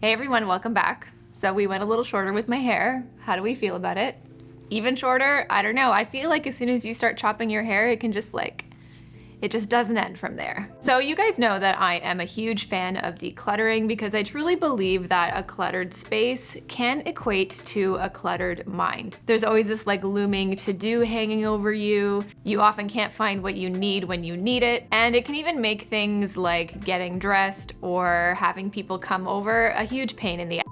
Hey everyone, welcome back. So we went a little shorter with my hair. How do we feel about it? Even shorter? I don't know. I feel like as soon as you start chopping your hair, it can just it just doesn't end from there. So you guys know that I am a huge fan of decluttering because I truly believe that a cluttered space can equate to a cluttered mind. There's always this looming to-do hanging over you. You often can't find what you need when you need it. And it can even make things like getting dressed or having people come over a huge pain in the ass.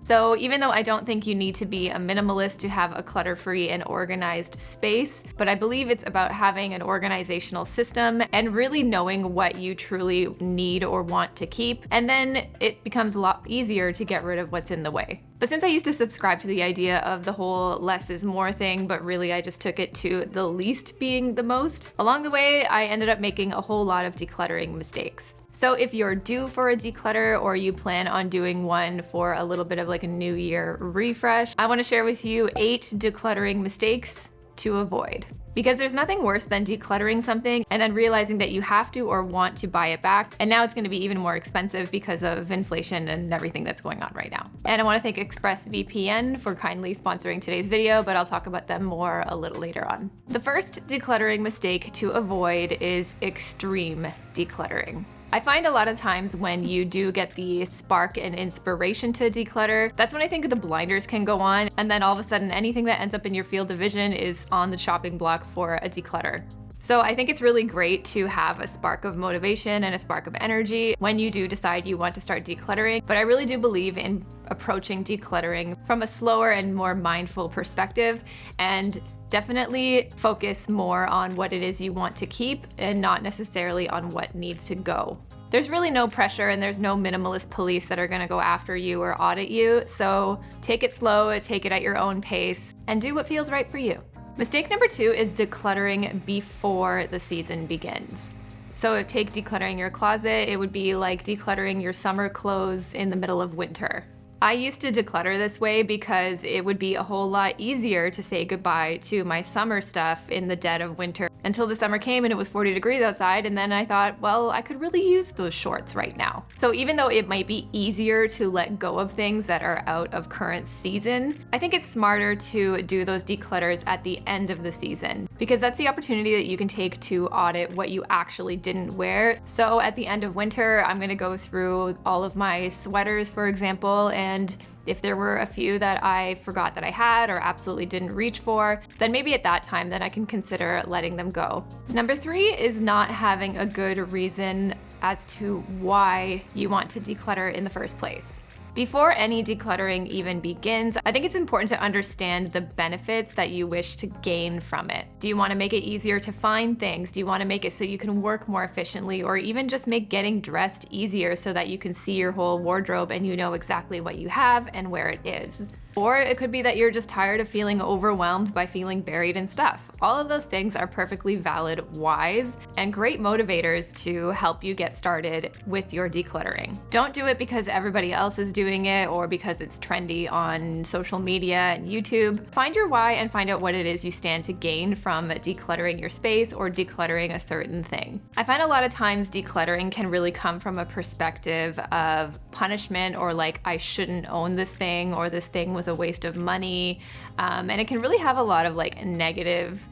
So even though I don't think you need to be a minimalist to have a clutter-free and organized space, but I believe it's about having an organizational system and really knowing what you truly need or want to keep, and then it becomes a lot easier to get rid of what's in the way. But since I used to subscribe to the idea of the whole less is more thing, but really I just took it to the least being the most, along the way I ended up making a whole lot of decluttering mistakes. So if you're due for a declutter or you plan on doing one for a little bit of a new year refresh, I want to share with you 8 decluttering mistakes to avoid. Because there's nothing worse than decluttering something and then realizing that you have to or want to buy it back, and now it's going to be even more expensive because of inflation and everything that's going on right now. And I want to thank ExpressVPN for kindly sponsoring today's video, but I'll talk about them more a little later on. The first decluttering mistake to avoid is extreme decluttering. I find a lot of times when you do get the spark and inspiration to declutter, that's when I think the blinders can go on, and then all of a sudden anything that ends up in your field of vision is on the chopping block for a declutter. So I think it's really great to have a spark of motivation and a spark of energy when you do decide you want to start decluttering, but I really do believe in approaching decluttering from a slower and more mindful perspective, and definitely focus more on what it is you want to keep and not necessarily on what needs to go. There's really no pressure and there's no minimalist police that are gonna go after you or audit you, so take it slow, take it at your own pace, and do what feels right for you. Mistake number 2 is decluttering before the season begins. So take decluttering your closet, it would be like decluttering your summer clothes in the middle of winter. I used to declutter this way because it would be a whole lot easier to say goodbye to my summer stuff in the dead of winter until the summer came and it was 40 degrees outside, and then I thought, well, I could really use those shorts right now. So even though it might be easier to let go of things that are out of current season, I think it's smarter to do those declutters at the end of the season, because that's the opportunity that you can take to audit what you actually didn't wear. So at the end of winter, I'm gonna go through all of my sweaters, for example, and if there were a few that I forgot that I had or absolutely didn't reach for, then maybe at that time then I can consider letting them go. Number 3 is not having a good reason as to why you want to declutter in the first place. Before any decluttering even begins, I think it's important to understand the benefits that you wish to gain from it. Do you want to make it easier to find things? Do you want to make it so you can work more efficiently, or even just make getting dressed easier so that you can see your whole wardrobe and you know exactly what you have and where it is? Or it could be that you're just tired of feeling overwhelmed by feeling buried in stuff. All of those things are perfectly valid whys and great motivators to help you get started with your decluttering. Don't do it because everybody else is doing it or because it's trendy on social media and YouTube. Find your why and find out what it is you stand to gain from decluttering your space or decluttering a certain thing. I find a lot of times decluttering can really come from a perspective of punishment, or I shouldn't own this thing, or this thing was a waste of money, and it can really have a lot of negative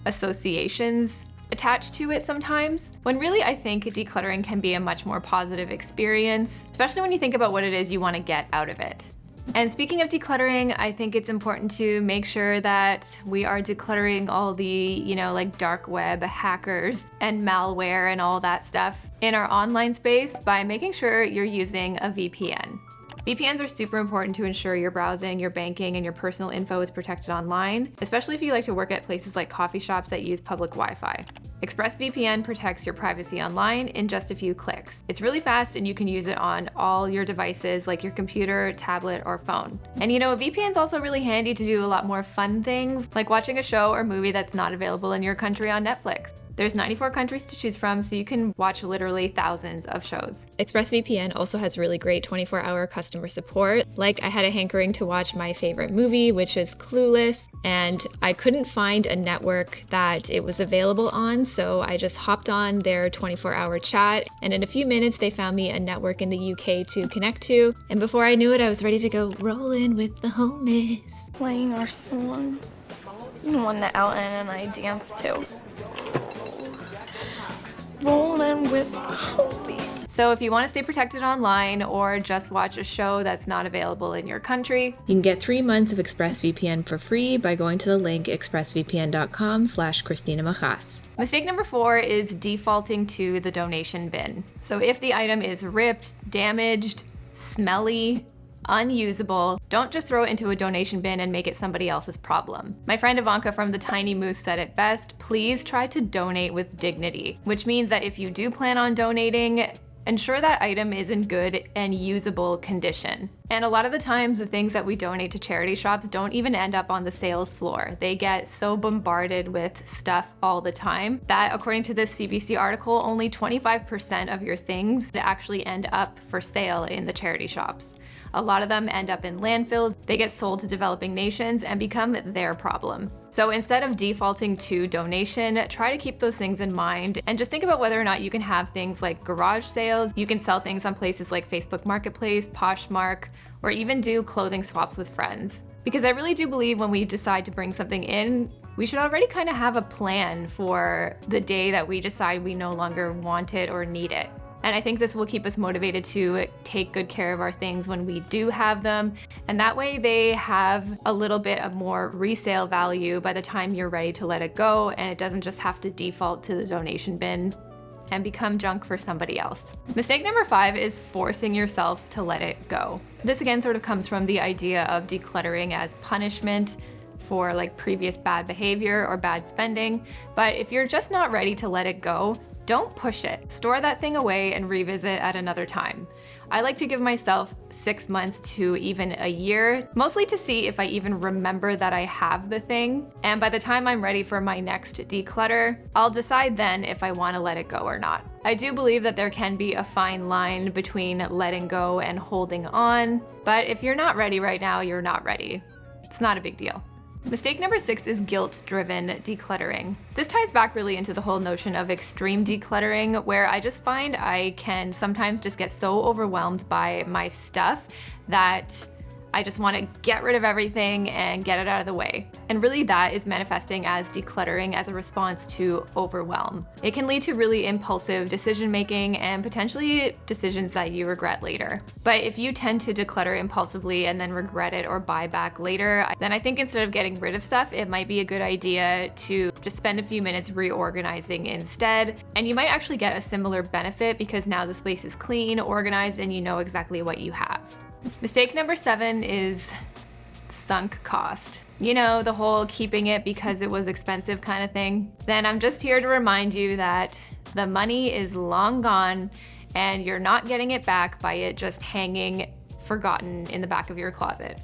associations attached to it sometimes, when really I think decluttering can be a much more positive experience, especially when you think about what it is you want to get out of it. And speaking of decluttering, I think it's important to make sure that we are decluttering all the, dark web hackers and malware and all that stuff in our online space by making sure you're using a VPN. VPNs are super important to ensure your browsing, your banking, and your personal info is protected online, especially if you like to work at places like coffee shops that use public Wi-Fi. ExpressVPN protects your privacy online in just a few clicks. It's really fast and you can use it on all your devices like your computer, tablet, or phone. And a VPN's also really handy to do a lot more fun things, like watching a show or movie that's not available in your country on Netflix. There's 94 countries to choose from, so you can watch literally thousands of shows. ExpressVPN also has really great 24-hour customer support. Like, I had a hankering to watch my favorite movie, which is Clueless, and I couldn't find a network that it was available on, so I just hopped on their 24-hour chat, and in a few minutes they found me a network in the UK to connect to, and before I knew it, I was ready to go rolling with the homies. Playing our song, the one that Ellen and I danced to. Rolling with the homies. So if you want to stay protected online or just watch a show that's not available in your country, you can get 3 months of ExpressVPN for free by going to the link expressvpn.com/Christina Majas. Mistake number 4 is defaulting to the donation bin. So if the item is ripped, damaged, smelly, unusable, don't just throw it into a donation bin and make it somebody else's problem. My friend Ivanka from The Tiny Moose said it best: please try to donate with dignity, which means that if you do plan on donating, ensure that item is in good and usable condition. And a lot of the times, the things that we donate to charity shops don't even end up on the sales floor. They get so bombarded with stuff all the time that, according to this CBC article, only 25% of your things actually end up for sale in the charity shops. A lot of them end up in landfills, they get sold to developing nations and become their problem. So instead of defaulting to donation, try to keep those things in mind and just think about whether or not you can have things like garage sales. You can sell things on places like Facebook Marketplace, Poshmark, or even do clothing swaps with friends. Because I really do believe when we decide to bring something in, we should already kind of have a plan for the day that we decide we no longer want it or need it. And I think this will keep us motivated to take good care of our things when we do have them. And that way they have a little bit of more resale value by the time you're ready to let it go, and it doesn't just have to default to the donation bin and become junk for somebody else. Mistake number 5 is forcing yourself to let it go. This again sort of comes from the idea of decluttering as punishment for like previous bad behavior or bad spending. But if you're just not ready to let it go, don't push it. Store that thing away and revisit at another time. I like to give myself 6 months to even a year, mostly to see if I even remember that I have the thing. And by the time I'm ready for my next declutter, I'll decide then if I want to let it go or not. I do believe that there can be a fine line between letting go and holding on, but if you're not ready right now, you're not ready. It's not a big deal. Mistake number 6 is guilt-driven decluttering. This ties back really into the whole notion of extreme decluttering, where I just find I can sometimes just get so overwhelmed by my stuff that I just want to get rid of everything and get it out of the way. And really that is manifesting as decluttering as a response to overwhelm. It can lead to really impulsive decision making and potentially decisions that you regret later. But if you tend to declutter impulsively and then regret it or buy back later, then I think instead of getting rid of stuff, it might be a good idea to just spend a few minutes reorganizing instead. And you might actually get a similar benefit because now the space is clean, organized, and you know exactly what you have. Mistake number 7 is sunk cost. You know, the whole keeping it because it was expensive kind of thing. Then I'm just here to remind you that the money is long gone and you're not getting it back by it just hanging forgotten in the back of your closet.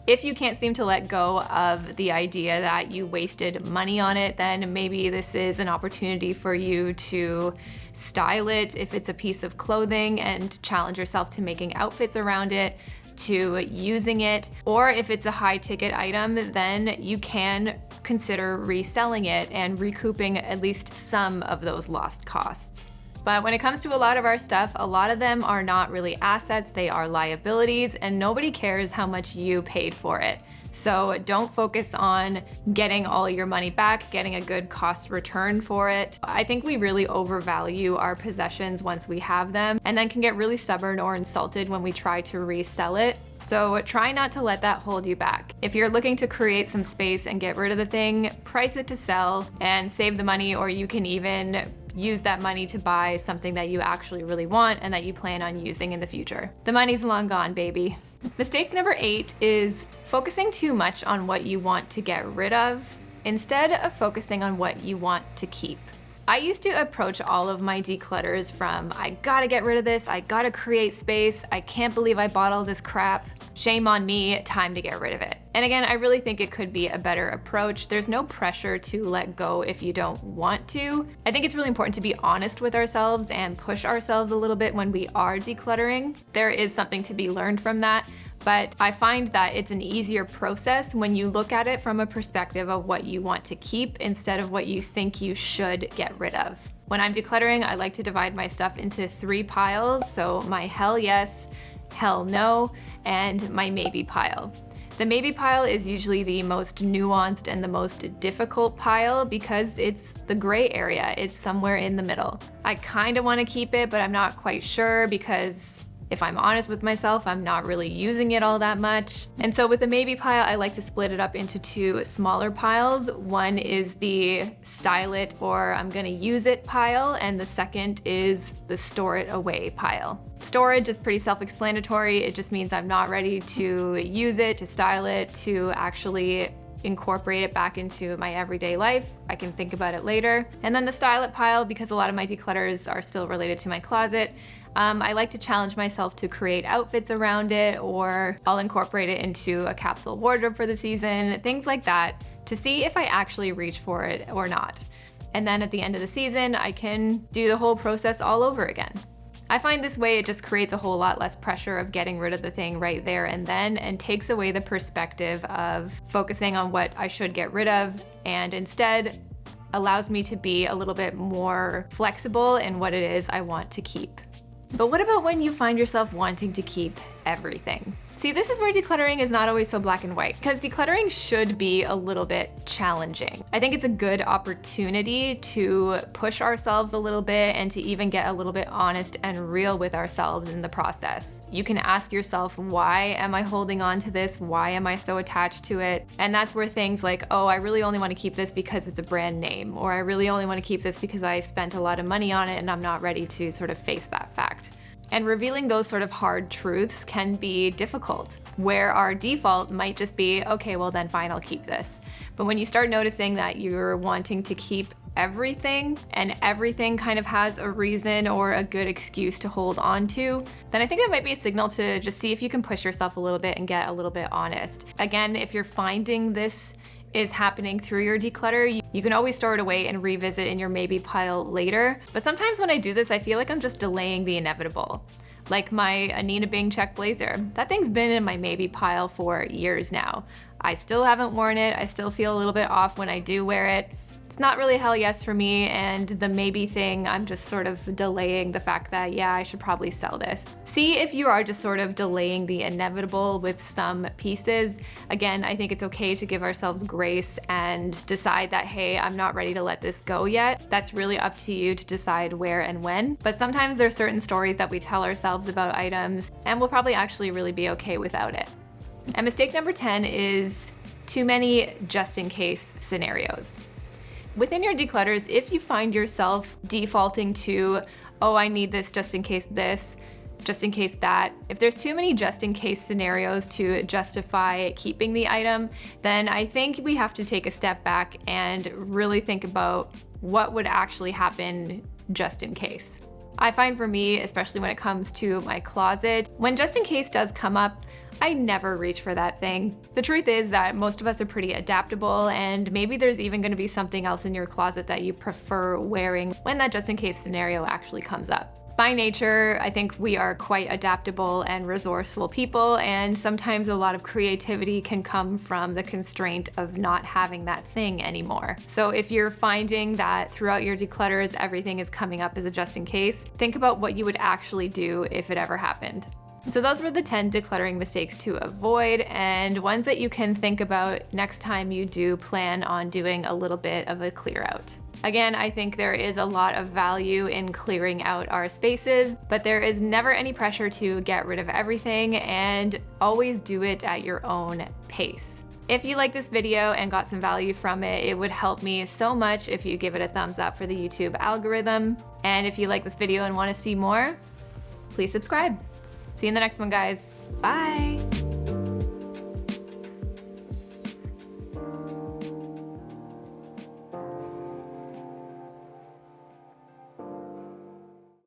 If you can't seem to let go of the idea that you wasted money on it, then maybe this is an opportunity for you to style it if it's a piece of clothing and challenge yourself to making outfits around it, to using it, or if it's a high ticket item, then you can consider reselling it and recouping at least some of those lost costs. But when it comes to a lot of our stuff, a lot of them are not really assets, they are liabilities, and nobody cares how much you paid for it. So don't focus on getting all your money back, getting a good cost return for it. I think we really overvalue our possessions once we have them, and then can get really stubborn or insulted when we try to resell it. So try not to let that hold you back. If you're looking to create some space and get rid of the thing, price it to sell and save the money, or you can even use that money to buy something that you actually really want and that you plan on using in the future. The money's long gone, baby. Mistake number 8 is focusing too much on what you want to get rid of instead of focusing on what you want to keep. I used to approach all of my declutters from, I gotta get rid of this, I gotta create space, I can't believe I bought all this crap, shame on me, time to get rid of it. And again, I really think it could be a better approach. There's no pressure to let go if you don't want to. I think it's really important to be honest with ourselves and push ourselves a little bit when we are decluttering. There is something to be learned from that. But I find that it's an easier process when you look at it from a perspective of what you want to keep instead of what you think you should get rid of. When I'm decluttering, I like to divide my stuff into 3 piles. So my hell yes, hell no, and my maybe pile. The maybe pile is usually the most nuanced and the most difficult pile because it's the gray area. It's somewhere in the middle. I kind of want to keep it, but I'm not quite sure because if I'm honest with myself, I'm not really using it all that much. And so with the maybe pile, I like to split it up into 2 smaller piles. One is the style it or I'm gonna use it pile, and the second is the store it away pile. Storage is pretty self-explanatory. It just means I'm not ready to use it, to style it, to actually incorporate it back into my everyday life. I can think about it later. And then the style it pile, because a lot of my declutters are still related to my closet, I like to challenge myself to create outfits around it, or I'll incorporate it into a capsule wardrobe for the season, things like that, to see if I actually reach for it or not. And then at the end of the season, I can do the whole process all over again. I find this way it just creates a whole lot less pressure of getting rid of the thing right there and then, and takes away the perspective of focusing on what I should get rid of, and instead allows me to be a little bit more flexible in what it is I want to keep. But what about when you find yourself wanting to keep everything? See, this is where decluttering is not always so black and white, because decluttering should be a little bit challenging. I think it's a good opportunity to push ourselves a little bit and to even get a little bit honest and real with ourselves in the process. You can ask yourself, why am I holding on to this? Why am I so attached to it? And that's where things like, oh, I really only want to keep this because it's a brand name, or I really only want to keep this because I spent a lot of money on it and I'm not ready to sort of face that fact. And revealing those sort of hard truths can be difficult, where our default might just be, okay, well then fine, I'll keep this. But when you start noticing that you're wanting to keep everything, and everything kind of has a reason or a good excuse to hold on to, then I think that might be a signal to just see if you can push yourself a little bit and get a little bit honest. Again, if you're finding this is happening through your declutter, you can always store it away and revisit in your maybe pile later. But sometimes when I do this, I feel like I'm just delaying the inevitable. Like my Anina Bing check blazer. That thing's been in my maybe pile for years now. I still haven't worn it. I still feel a little bit off when I do wear it. It's not really a hell yes for me, and the maybe thing, I'm just sort of delaying the fact that, yeah, I should probably sell this. See if you are just sort of delaying the inevitable with some pieces. Again, I think it's okay to give ourselves grace and decide that, hey, I'm not ready to let this go yet. That's really up to you to decide where and when. But sometimes there's certain stories that we tell ourselves about items, and we'll probably actually really be okay without it. And mistake number 10 is too many just in case scenarios. Within your declutters, if you find yourself defaulting to, oh, I need this just in case this, just in case that, if there's too many just in case scenarios to justify keeping the item, then I think we have to take a step back and really think about what would actually happen just in case. I find for me, especially when it comes to my closet, when just in case does come up, I never reach for that thing. The truth is that most of us are pretty adaptable, and maybe there's even going to be something else in your closet that you prefer wearing when that just in case scenario actually comes up. By nature, I think we are quite adaptable and resourceful people, and sometimes a lot of creativity can come from the constraint of not having that thing anymore. So if you're finding that throughout your declutters everything is coming up as a just in case, think about what you would actually do if it ever happened. So those were the 10 decluttering mistakes to avoid, and ones that you can think about next time you do plan on doing a little bit of a clear out. Again, I think there is a lot of value in clearing out our spaces, but there is never any pressure to get rid of everything, and always do it at your own pace. If you like this video and got some value from it, it would help me so much if you give it a thumbs up for the YouTube algorithm. And if you like this video and want to see more, please subscribe. See you in the next one, guys. Bye.